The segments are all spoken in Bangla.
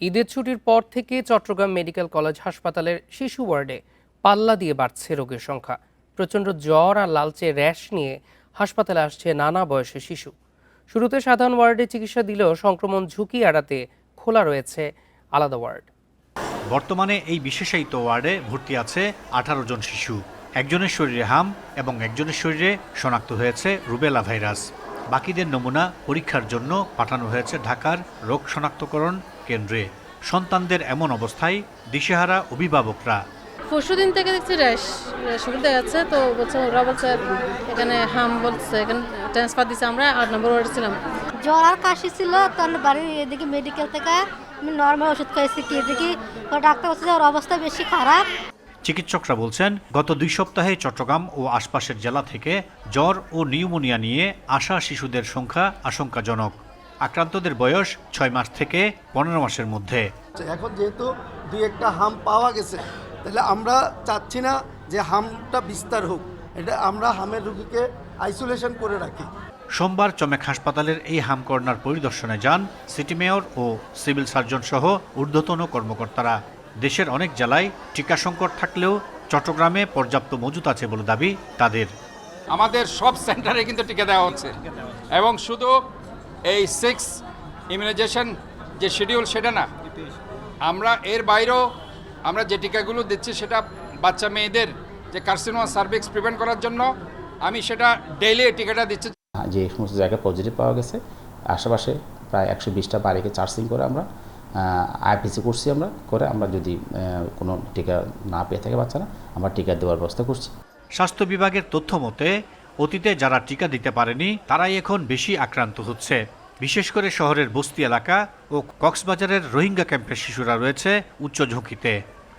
ঈদের ছুটির পর থেকে চট্টগ্রাম মেডিকেল কলেজ হাসপাতালের শিশু ওয়ার্ডে পাল্লা দিয়ে বাড়ছে রোগীর সংখ্যা। প্রচণ্ড জ্বর আর লালচে র্যাশ নিয়ে হাসপাতালে আসছে নানা বয়সের শিশু। শুরুতে সাধারণ ওয়ার্ডে চিকিৎসা দিলেও সংক্রমণ ঝুঁকি এড়াতে খোলা রয়েছে আলাদা ওয়ার্ড। বর্তমানে এই বিশেষায়িত ওয়ার্ডে ভর্তি আছে 18 জন শিশু। একজনের শরীরে হাম এবং একজনের শরীরে শনাক্ত হয়েছে রুবেলা ভাইরাস। বাকিদের নমুনা পরীক্ষার জন্য পাঠানো হয়েছে ঢাকার রোগ শনাক্তকরণ কেন্দ্রে। সন্তানদের এমন অবস্থায় দিশেহারা অভিভাবকরা। পরশুদিন থেকে দেখছি র্যাশ শুরু দেখা যাচ্ছে, তো বলছে ওরা বলছে এখানে হাম বলছে, এখানে ট্রান্সফার দিচ্ছে। আমরা 8 নম্বর ওয়ার্ডে ছিলাম। জ্বর আর কাশি ছিল, তখন বাড়ির এদিকে মেডিকেল থেকে আমি নর্মাল ওষুধ খাইছি। কি দেখি ডাক্তার বলছে যে ওর অবস্থা বেশি খারাপ। চিকিৎসকরা বলছেন গত 2 সপ্তাহে চট্টগ্রাম ও আশপাশের জেলা থেকে জ্বর ও নিউমোনিয়া নিয়ে আসা শিশুদের সংখ্যা আশঙ্কাজনক। আক্রান্তদের বয়স 6 মাস থেকে 15 মাসের মধ্যে। এখন যেহেতু 2-1টা হাম পাওয়া গেছে, তাহলে আমরা চাচ্ছি না যে হামটা বিস্তার হোক। এটা আমরা হামের রোগীকে আইসোলেশন করে রাখি। সোমবার চমেক হাসপাতালের এই হাম কর্নার পরিদর্শনে যান সিটি মেয়র ও সিভিল সার্জন সহ ঊর্ধ্বতন কর্মকর্তারা। দেশের অনেক জেলায় টিকা সংকট থাকলেও চট্টগ্রামে পর্যাপ্ত মজুত আছে বলে দাবি তাদের। আমাদের সব সেন্টারে কিন্তু টিকা দেওয়া হচ্ছে, এবং শুধু এই 6 ইমিউনাইজেশন যে শিডিউল সেটা না, আমরা এর বাইরেও আমরা যে টিকাগুলো দিচ্ছি সেটা বাচ্চা মেয়েদের যে কার্সিনোমা সার্ভিক্স প্রিভেন্ট করার জন্য আমি সেটা ডেইলি টিকাটা দিচ্ছি। যে সমস্ত জায়গায় পজিটিভ পাওয়া গেছে আশেপাশে প্রায় 120টা বাড়িকে চার্জিং করে আমরা আইপিসি করছি। আমরা যদি কোনো টিকা না পেয়ে থাকে বাচ্চারা, আমরা টিকা দেওয়ার ব্যবস্থা করছি। স্বাস্থ্য বিভাগের তথ্য মতে অতীতে যারা টিকা দিতে পারেনি তারাই এখন বেশি আক্রান্ত হচ্ছে। বিশেষ করে শহরের বস্তি এলাকা ও কক্সবাজারের রোহিঙ্গা ক্যাম্পের শিশুরা রয়েছে উচ্চ ঝুঁকিতে।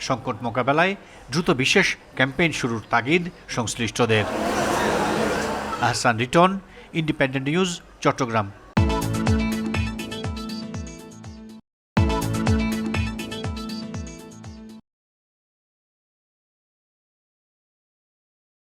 সংকট মোকাবেলায় দ্রুত বিশেষ ক্যাম্পেইন শুরুর তাগিদ সংশ্লিষ্টদের। Ahsan Riton, independent news, Chittagong.